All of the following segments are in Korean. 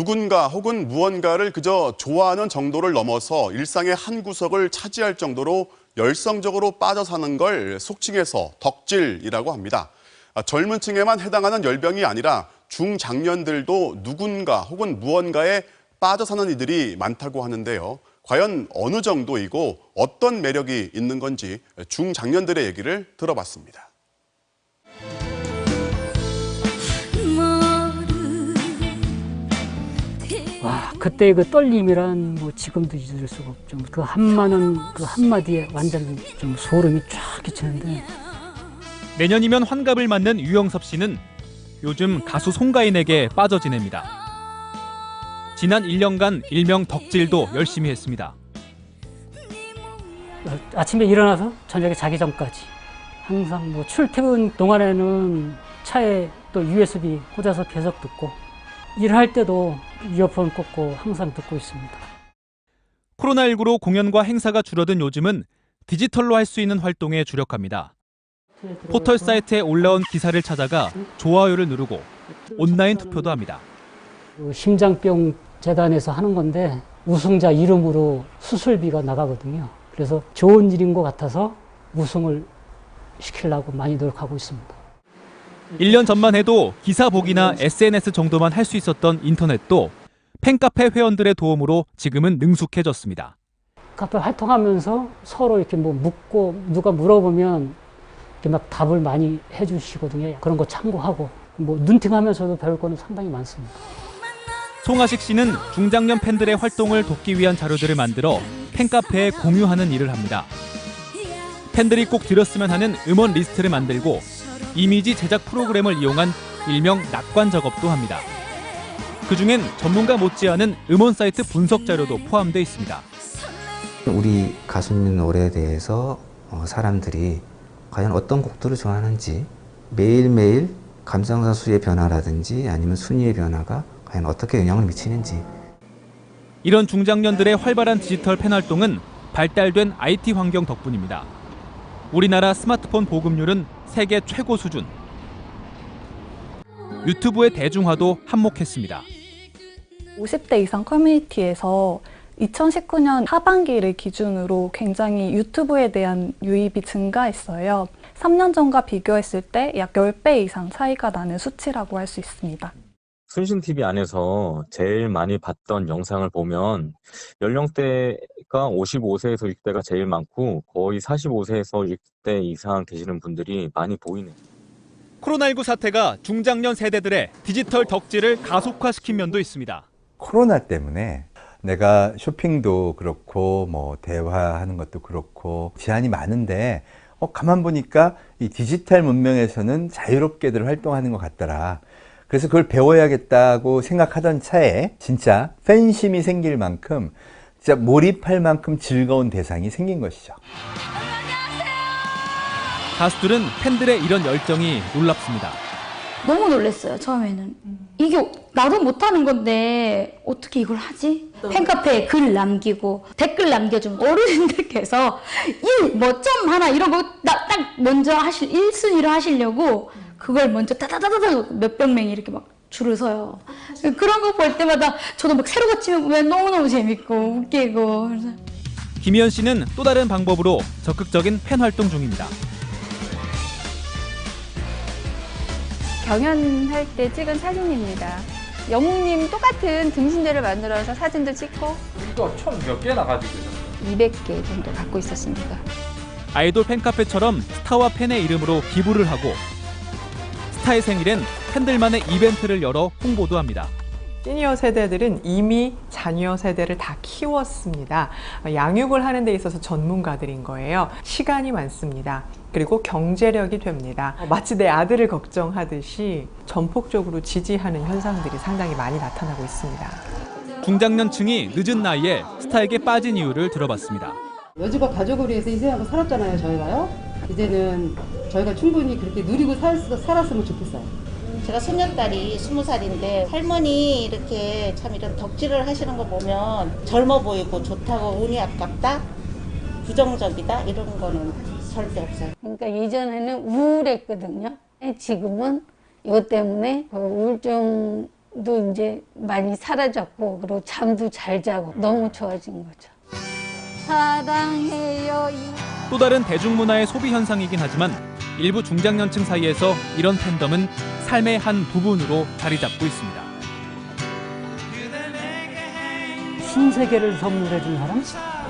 누군가 혹은 무언가를 그저 좋아하는 정도를 넘어서 일상의 한 구석을 차지할 정도로 열성적으로 빠져 사는 걸 속칭해서 덕질이라고 합니다. 젊은 층에만 해당하는 열병이 아니라 중장년들도 누군가 혹은 무언가에 빠져 사는 이들이 많다고 하는데요. 과연 어느 정도이고 어떤 매력이 있는 건지 중장년들의 얘기를 들어봤습니다. 와, 그때의 그 떨림이란 뭐 지금도 잊을 수가 없죠. 그 한마는 그 한마디에 완전 좀 소름이 쫙 끼치는데. 내년이면 환갑을 맞는 유영섭 씨는 요즘 가수 송가인에게 빠져 지냅니다. 지난 1년간 일명 덕질도 열심히 했습니다. 아침에 일어나서 저녁에 자기 전까지 항상 뭐 출퇴근 동안에는 차에 또 USB 꽂아서 계속 듣고 일할 때도 이어폰 꽂고 항상 듣고 있습니다. 코로나19로 공연과 행사가 줄어든 요즘은 디지털로 할 수 있는 활동에 주력합니다. 포털 사이트에 올라온 기사를 찾아가 좋아요를 누르고 온라인 투표도 합니다. 심장병 재단에서 하는 건데 우승자 이름으로 수술비가 나가거든요. 그래서 좋은 일인 것 같아서 우승을 시키려고 많이 노력하고 있습니다. 1년 전만 해도 기사 보기나 SNS 정도만 할 수 있었던 인터넷도 팬카페 회원들의 도움으로 지금은 능숙해졌습니다. 카페 활동하면서 서로 이렇게 뭐 묻고 누가 물어보면 이렇게 막 답을 많이 해주시거든요. 그런 거 참고하고 뭐 눈팅하면서도 배울 거는 상당히 많습니다. 송하식 씨는 중장년 팬들의 활동을 돕기 위한 자료들을 만들어 팬카페에 공유하는 일을 합니다. 팬들이 꼭 들었으면 하는 음원 리스트를 만들고 이미지 제작 프로그램을 이용한 일명 낙관 작업도 합니다. 그중엔 전문가 못지않은 음원 사이트 분석 자료도 포함되어 있습니다. 우리 가수님 노래에 대해서 사람들이 과연 어떤 곡들을 좋아하는지 매일매일 감상사 수의 변화라든지 아니면 순위의 변화가 과연 어떻게 영향을 미치는지. 이런 중장년들의 활발한 디지털 팬 활동은 발달된 IT 환경 덕분입니다. 우리나라 스마트폰 보급률은 세계 최고 수준. 유튜브의 대중화도 한몫했습니다. 50대 이상 커뮤니티에서 2019년 하반기를 기준으로 굉장히 유튜브에 대한 유입이 증가했어요. 3년 전과 비교했을 때 약 10배 이상 차이가 나는 수치라고 할 수 있습니다. 순신TV 안에서 제일 많이 봤던 영상을 보면 연령대가 55세에서 60대가 제일 많고 거의 45세에서 60대 이상 되시는 분들이 많이 보이네요. 코로나19 사태가 중장년 세대들의 디지털 덕질을 가속화시킨 면도 있습니다. 코로나 때문에 내가 쇼핑도 그렇고 뭐 대화하는 것도 그렇고 제한이 많은데 가만 보니까 이 디지털 문명에서는 자유롭게들 활동하는 것 같더라. 그래서 그걸 배워야겠다고 생각하던 차에 진짜 팬심이 생길 만큼 진짜 몰입할 만큼 즐거운 대상이 생긴 것이죠. 가수들은 팬들의 이런 열정이 놀랍습니다. 너무 놀랐어요, 처음에는. 이게 나도 못하는 건데 어떻게 이걸 하지? 팬카페에 글 남기고 댓글 남겨주면 어르신들께서 점 하나 이런 거 딱 먼저 1순위로 하시려고 그걸 먼저 따다다다다 몇백 명이 이렇게 막 줄을 서요. 그런 거 볼 때마다 저도 막 새로 고치면 보면 너무너무 재밌고 웃기고. 그래서. 김희연 씨는 또 다른 방법으로 적극적인 팬 활동 중입니다. 경연할 때 찍은 사진입니다. 영웅님 똑같은 등신대를 만들어서 사진도 찍고 이거 총 몇 개나 가지고 계셨어요? 200개 정도 갖고 있었습니다. 아이돌 팬카페처럼 스타와 팬의 이름으로 기부를 하고 스타의 생일엔 팬들만의 이벤트를 열어 홍보도 합니다. 시니어 세대들은 이미 자녀 세대를 다 키웠습니다. 양육을 하는 데 있어서 전문가들인 거예요. 시간이 많습니다. 그리고 경제력이 됩니다. 마치 내 아들을 걱정하듯이 전폭적으로 지지하는 현상들이 상당히 많이 나타나고 있습니다. 중장년층이 늦은 나이에 스타에게 빠진 이유를 들어봤습니다. 여주가 가족을 위해서 희생하고 살았잖아요, 저희가요. 이제는 저희가 충분히 그렇게 누리고 살았으면 좋겠어요. 제가 손녀딸이 20살인데 할머니 이렇게 참 이런 덕질을 하시는 거 보면 젊어 보이고 좋다고 운이 아깝다, 부정적이다 이런 거는 절대 없어요. 그러니까 예전에는 우울했거든요. 지금은 이것 때문에 우울증 도 이제 많이 사라졌고 그리고 잠도 잘 자고 너무 좋아진 거죠. 사랑해요. 또 다른 대중문화의 소비 현상이긴 하지만 일부 중장년층 사이에서 이런 팬덤은 삶의 한 부분으로 자리 잡고 있습니다. 신세계를 선물해 준 사람?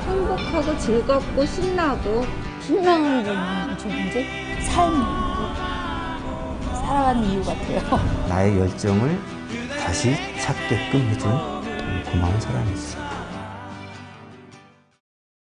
행복하고 즐겁고 신나고 희망을 주는 존재? 삶이고 살아가는 이유 같아요. 나의 열정을 다시 찾게끔 해준 고마운 사람이지.